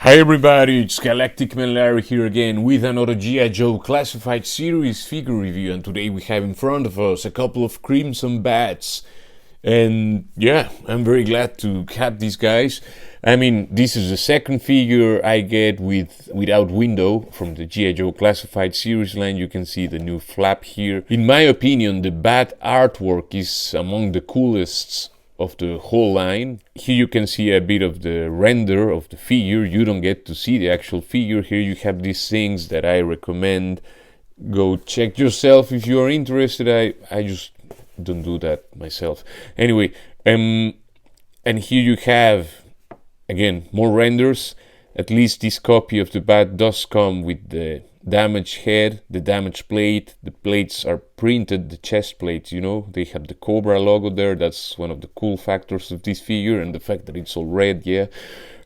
Hi everybody, it's Galactic Man Larry here again with another G.I. Joe Classified series figure review, and today we have in front of us a couple of CrimsonB.A.Ts, and yeah, I'm very glad to have these guys. I mean, this is the second figure I get without window from the G.I. Joe Classified series line. You can see the new flap here. In my opinion, the B.A.T artwork is among the coolest of the whole line. Here you can see a bit of the render of the figure. You don't get to see the actual figure. Here you have these things that I recommend. Go check yourself if you are interested. I just don't do that myself. Anyway, and here you have, again, more renders. At least this copy of the B.A.T does come with the damaged head, the damaged plate. The plates are printed, the chest plates, you know, they have the Cobra logo there. That's one of the cool factors of this figure, and the fact that it's all red, yeah.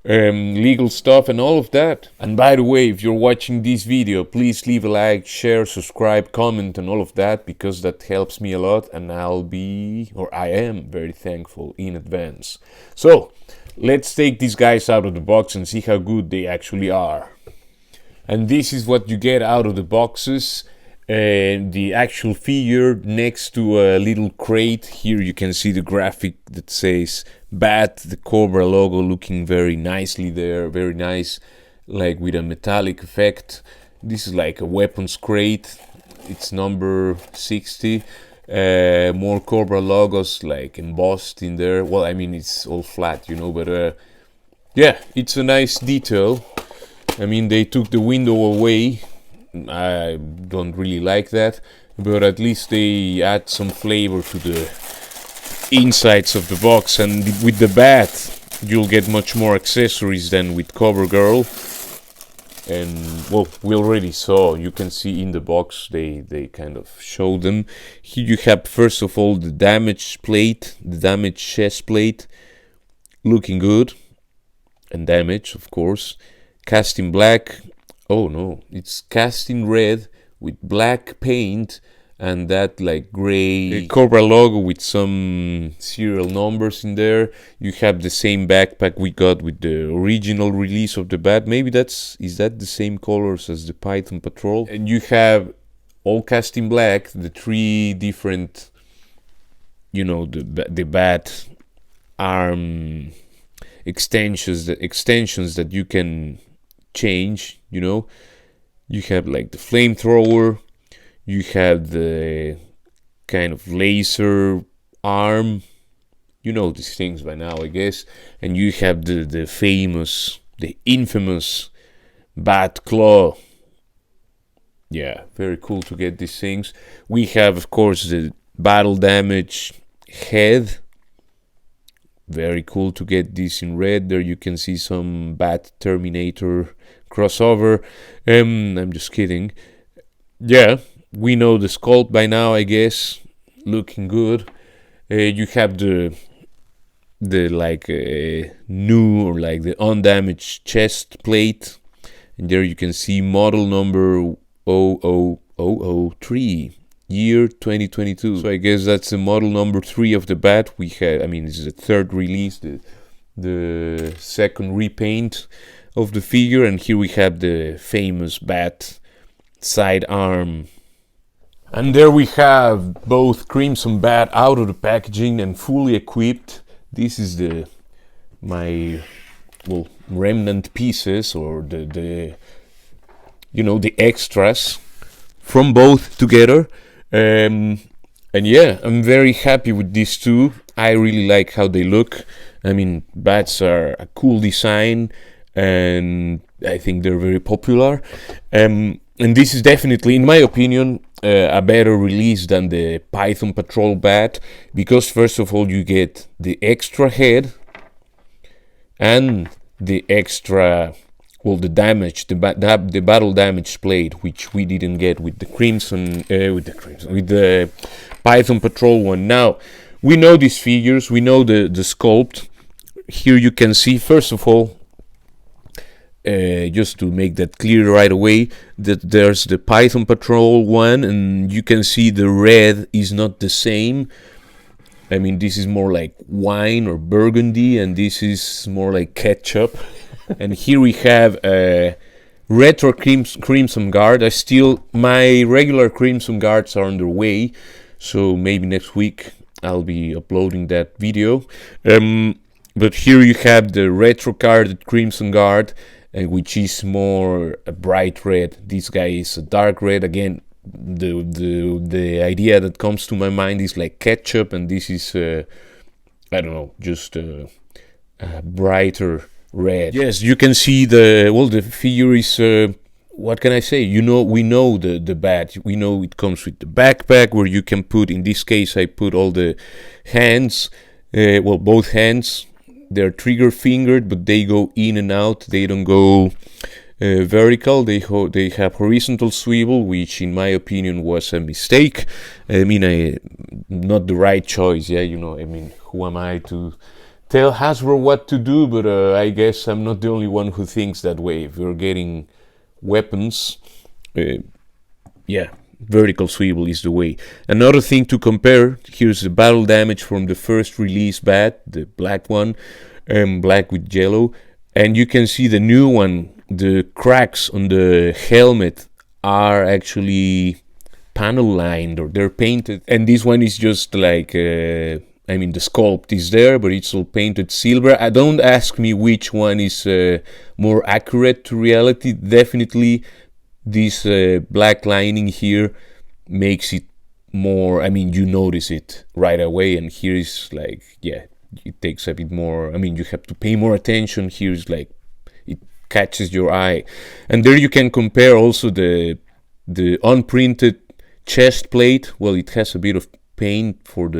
Legal stuff and all of that. And by the way, if you're watching this video, please leave a like, share, subscribe, comment and all of that, because that helps me a lot, and I am very thankful in advance. So let's take these guys out of the box and see how good they actually are. And this is what you get out of the boxes. The actual figure next to a little crate. Here you can see the graphic that says B.A.T, the Cobra logo looking very nicely there, very nice, like with a metallic effect. This is like a weapons crate. It's number 60. More Cobra logos like embossed in there. Well, I mean, it's all flat, you know, but yeah, it's a nice detail. I mean, they took the window away. I don't really like that, but at least they add some flavor to the insides of the box. And with the B.A.T, you'll get much more accessories than with CoverGirl. And well, we already saw, you can see in the box, they kind of show them. Here you have, first of all, the damaged plate, the damaged chest plate, looking good, and damaged, of course. Cast in black. Oh no, it's cast in red with black paint and that like gray Cobra logo with some serial numbers in there. You have the same backpack we got with the original release of the B.A.T. Maybe is that the same colors as the Python Patrol? And you have all cast in black, the three different, you know, the B.A.T arm extensions that you can change, you know. You have like the flamethrower, you have the kind of laser arm, you know these things by now, I guess, and you have the infamous B.A.T claw. Yeah, very cool to get these things. We have, of course, the battle damage head. Very cool to get this in red. There you can see some B.A.T Terminator crossover. I'm just kidding. Yeah, we know the sculpt by now, I guess. Looking good. You have the like new or like the undamaged chest plate, and there you can see model number 00003. Year 2022. So I guess that's the model number 3 of the B.A.T we had. I mean, this is the third release, the second repaint of the figure, and here we have the famous B.A.T sidearm. And there we have both CrimsonB.A.T out of the packaging and fully equipped. This is my remnant pieces, or the you know, the extras from both together. And yeah, I'm very happy with these two. I really like how they look. I mean, B.A.Ts are a cool design, and I think they're very popular. And this is definitely, in my opinion, a better release than the Python Patrol B.A.T, because first of all you get the extra head and the extra, well, the damage, the battle damage plate, which we didn't get with the with the Python Patrol one. Now, we know these figures, we know the sculpt. Here you can see, first of all, just to make that clear right away, that there's the Python Patrol one, and you can see the red is not the same. I mean, this is more like wine or burgundy, and this is more like ketchup. And here we have a retro Crimson Guard. My regular Crimson Guards are on their way, so maybe next week I'll be uploading that video. But here you have the retro carded Crimson Guard, which is more a bright red. This guy is a dark red. Again, the idea that comes to my mind is like ketchup, and this is I don't know, just a brighter red. Yes, you can see the figure is what can I say? We know the bat. We know it comes with the backpack where you can put. In this case, I put all the hands. Both hands. They're trigger fingered, but they go in and out. They don't go vertical. They have horizontal swivel, which in my opinion was a mistake. I mean, not the right choice. Yeah, I mean, who am I to tell Hasbro what to do? But I guess I'm not the only one who thinks that way. If you're getting weapons, vertical swivel is the way. Another thing to compare, here's the battle damage from the first release bat, the black one, black with yellow, and you can see the new one, the cracks on the helmet are actually panel lined, or they're painted, and this one is just like the sculpt is there, but it's all painted silver. Don't ask me which one is more accurate to reality. Definitely this black lining here makes it more, you notice it right away, and here is like, it takes a bit more, you have to pay more attention. Here is like, it catches your eye. And there you can compare also the unprinted chest plate. Well, it has a bit of paint for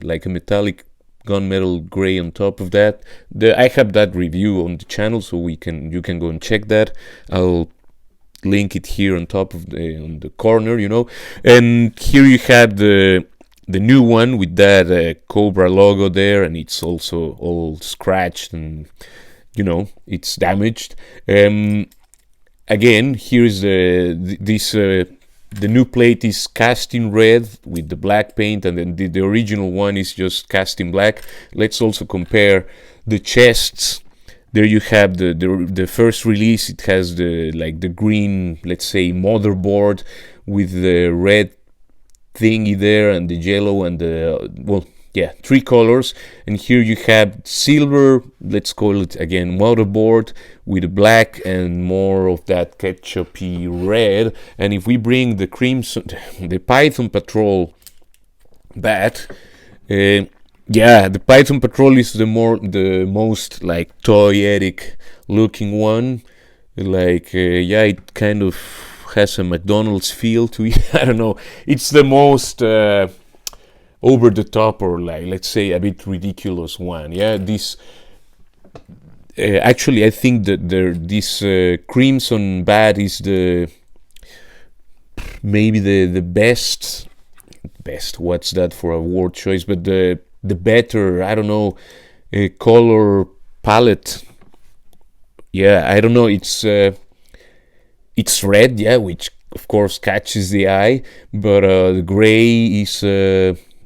like a metallic gunmetal gray on top of that. I have that review on the channel, so you can go and check that. I'll link it here on top of on the corner, and here you have the new one with that Cobra logo there, and it's also all scratched and it's damaged. Again, here's the new plate is cast in red with the black paint, and then the original one is just cast in black. Let's also compare the chests. There you have the first release. It has the green, let's say, motherboard with the red thingy there, and the yellow, and three colors. And here you have silver, let's call it again motherboard, with black and more of that ketchupy red. And if we bring the Python Patrol bat, the Python Patrol is the most like toyetic looking one. Like it kind of has a McDonald's feel to it. I don't know. It's the most over the top, or like, let's say, a bit ridiculous one. Yeah, this actually, I think that this CrimsonB.A.T is maybe the best. What's that for a word choice? But the better, I don't know, color palette. Yeah, I don't know. It's red, which of course catches the eye, but the gray is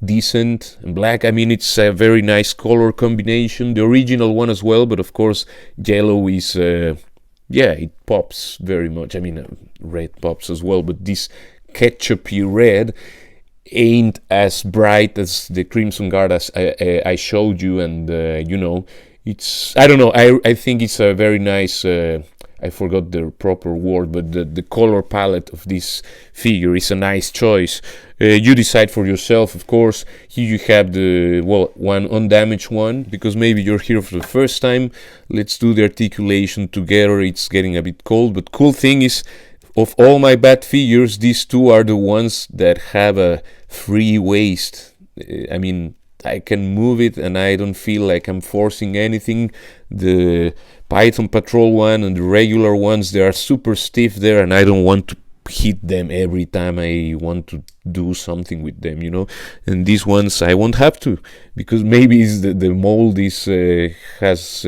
decent, and black, it's a very nice color combination. The original one as well, but of course yellow is it pops very much. Red pops as well, but this ketchupy red ain't as bright as the Crimson Guard as I showed you, and it's, I don't know, I think it's a very nice, I forgot the proper word, but the color palette of this figure is a nice choice. You decide for yourself, of course. Here you have the one undamaged one, because maybe you're here for the first time. Let's do the articulation together. It's getting a bit cold, but cool thing is, of all my bat figures, these two are the ones that have a free waist. I can move it and I don't feel like I'm forcing anything. The Python Patrol one and the regular ones, they are super stiff there, and I don't want to hit them every time I want to do something with them, And these ones I won't have to, because maybe the mold has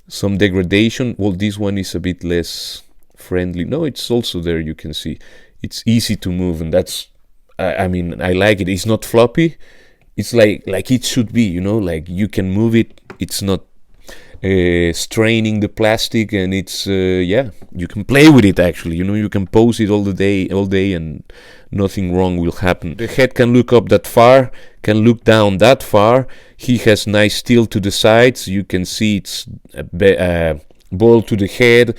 some degradation. Well, this one is a bit less friendly. No, it's also there, you can see. It's easy to move, and that's, I like it. It's not floppy. It's like it should be, like you can move it. It's not, straining the plastic, and it's yeah, you can play with it actually. You can pose it all day, and nothing wrong will happen. The head can look up that far, can look down that far. He has nice tilt to the sides. You can see it's a ball to the head.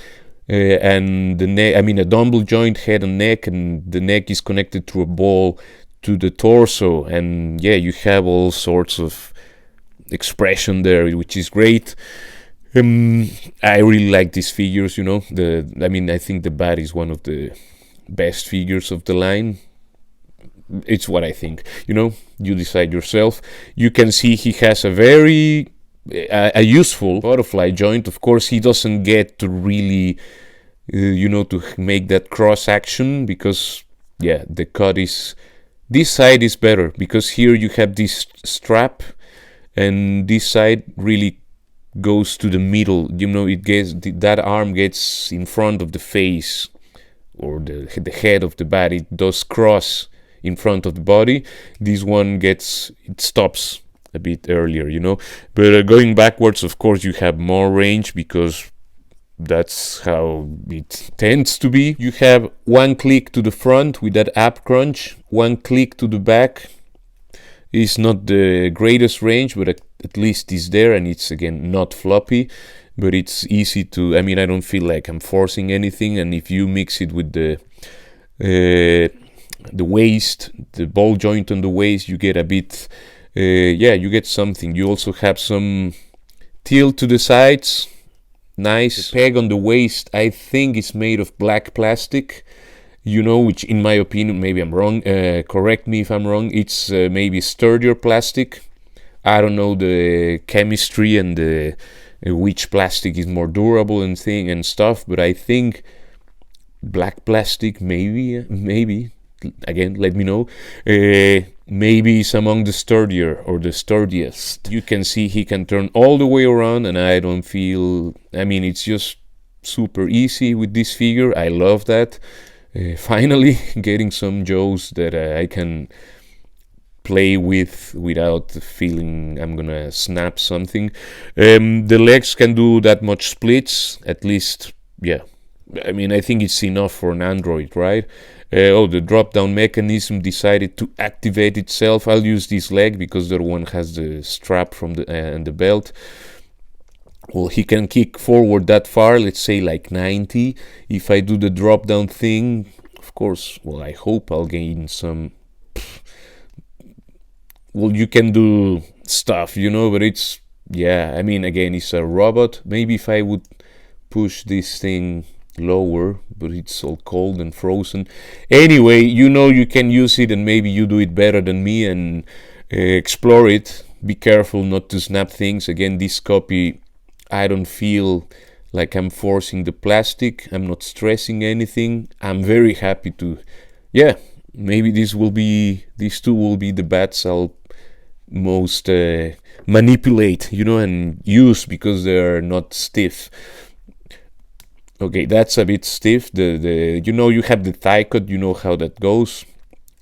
And the neck, a dumbbell joint, head and neck, and the neck is connected to a ball to the torso, and yeah, you have all sorts of expression there, which is great. I really like these figures. I think the Bat is one of the best figures of the line. It's what I think. You decide yourself. You can see he has a very a useful butterfly joint. Of course, he doesn't get to really to make that cross action, because yeah, the cut is, this side is better, because here you have this strap, and this side really goes to the middle. It gets, that arm gets in front of the face, or the head of the Bat. It does cross in front of the body. This one it stops a bit earlier, but going backwards, of course, you have more range, because that's how it tends to be. You have one click to the front with that ab crunch, one click to the back. Is not the greatest range, but at least it's there, and it's again not floppy, but it's easy to, I don't feel like I'm forcing anything. And if you mix it with the waist, the ball joint on the waist, you get a bit you get something. You also have some tilt to the sides. Nice. The peg on the waist, I think, is made of black plastic, which in my opinion, maybe I'm wrong, correct me if I'm wrong, it's maybe sturdier plastic. I don't know the chemistry and which plastic is more durable and stuff, but I think black plastic, maybe, again, let me know, maybe it's among the sturdier or the sturdiest. You can see he can turn all the way around, and I don't feel, it's just super easy with this figure. I love that. Finally getting some Joes that I can play with without feeling I'm gonna snap something. The legs can do that much splits, at least, yeah. I think it's enough for an Android, right? The drop-down mechanism decided to activate itself. I'll use this leg because the other one has the strap from and the belt. Well, he can kick forward that far, let's say like 90. If I do the drop-down thing, of course, well, I hope I'll gain some... Well, you can do stuff, but it's... Yeah, again, it's a robot. Maybe if I would push this thing lower, but it's all cold and frozen. Anyway, you can use it, and maybe you do it better than me, and explore it. Be careful not to snap things. Again, this copy, I don't feel like I'm forcing the plastic. I'm not stressing anything. I'm very happy to, yeah, maybe these two will be the Bats I'll most manipulate, and use, because they're not stiff. Okay, that's a bit stiff. You have the thigh cut, how that goes.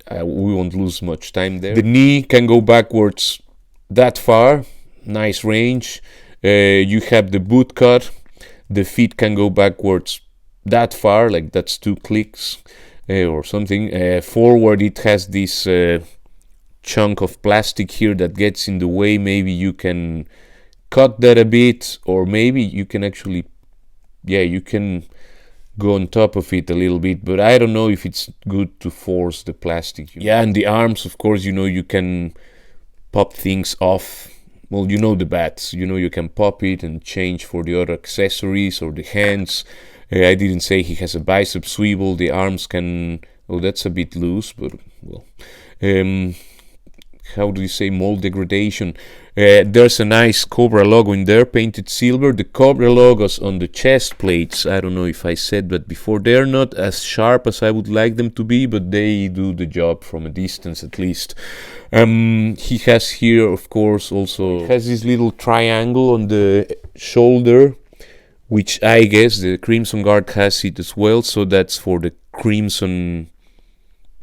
We won't lose much time there. The knee can go backwards that far. Nice range. You have the boot cut. The feet can go backwards that far, like that's 2 clicks or something. Forward, it has this chunk of plastic here that gets in the way. Maybe you can cut that a bit, or maybe you can actually, you can go on top of it a little bit, but I don't know if it's good to force the plastic. Yeah, and the arms, of course, you can pop things off. Well, the Bats, you can pop it and change for the other accessories, or the hands. I didn't say he has a bicep swivel. The arms can, that's a bit loose, but well, how do you say, mold degradation. There's a nice Cobra logo in there, painted silver. The Cobra logos on the chest plates, I don't know if I said that before, they're not as sharp as I would like them to be, but they do the job from a distance at least. He has here, of course, also has this little triangle on the shoulder, which I guess the Crimson Guard has it as well, so that's for the Crimson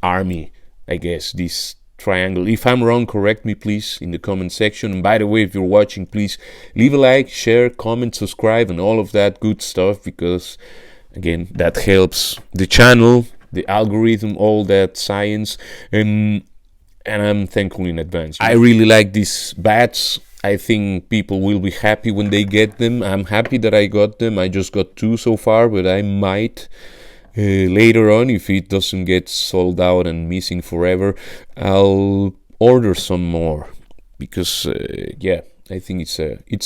Army, I guess, this triangle. If I'm wrong, correct me please in the comment section. And by the way, if you're watching, please leave a like, share, comment, subscribe, and all of that good stuff, because again, that helps the channel, the algorithm, all that science, and I'm thankful in advance. I really like these bats. I think people will be happy when they get them. I'm happy that I got them. I just got 2 so far, but I might later on, if it doesn't get sold out and missing forever, I'll order some more, because yeah, I think it's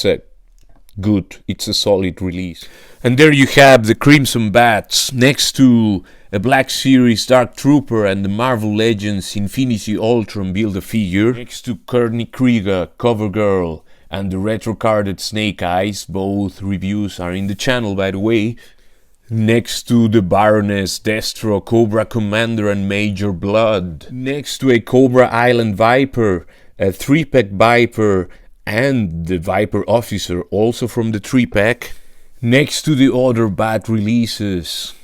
a solid release. And there you have the Crimson Bats next to a Black Series Dark Trooper and the Marvel Legends Infinity Ultron Build-A-Figure, next to Courtney Krieger, CoverGirl, and the retro-carded Snake Eyes. Both reviews are in the channel, by the way. Next to the Baroness, Destro, Cobra Commander, and Major Blood. Next to a Cobra Island Viper, a 3-pack Viper, and the Viper Officer, also from the 3-pack. Next to the other Bat releases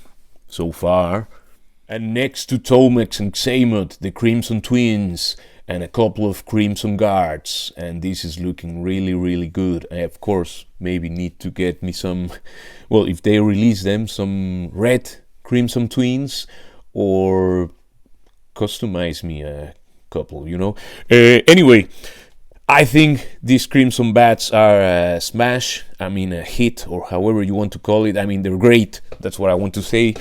so far. And next to Tomex and Xamot, the Crimson Twins, and a couple of Crimson Guards. And this is looking really, really good. I, of course, maybe need to get me some, well, if they release them, some red Crimson Twins, or customize me a couple, you know. Anyway, I think these Crimson Bats are a smash, I mean a hit, or however you want to call it. I mean, they're great, that's what I want to say.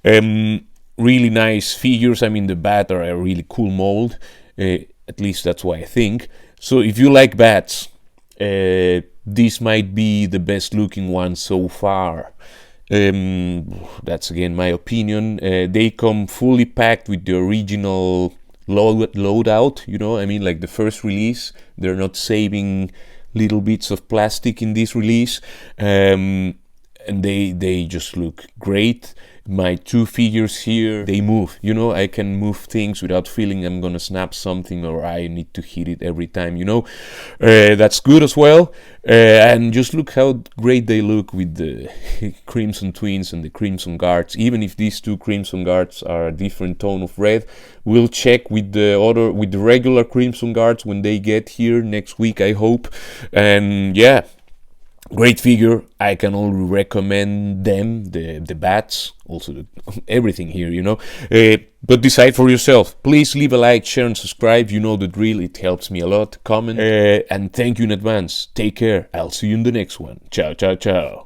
Really nice figures. I mean, the Bat are a really cool mold, at least that's what I think. So if you like bats, this might be the best looking one so far. That's again my opinion. They come fully packed with the original loadout, you know, I mean, like the first release. They're not saving little bits of plastic in this release, and they just look great. My 2 figures here, they move, you know, I can move things without feeling I'm gonna snap something or I need to hit it every time, you know. That's good as well. And just look how great they look with the Crimson Twins and the Crimson Guards. Even if these 2 Crimson Guards are a different tone of red, we'll check with the regular Crimson Guards when they get here next week, I hope. And yeah, great figure. I can only recommend them, the bats, also everything here, you know. But decide for yourself. Please leave a like, share, and subscribe. You know the drill. It helps me a lot. Comment. And thank you in advance. Take care. I'll see you in the next one. Ciao, ciao, ciao.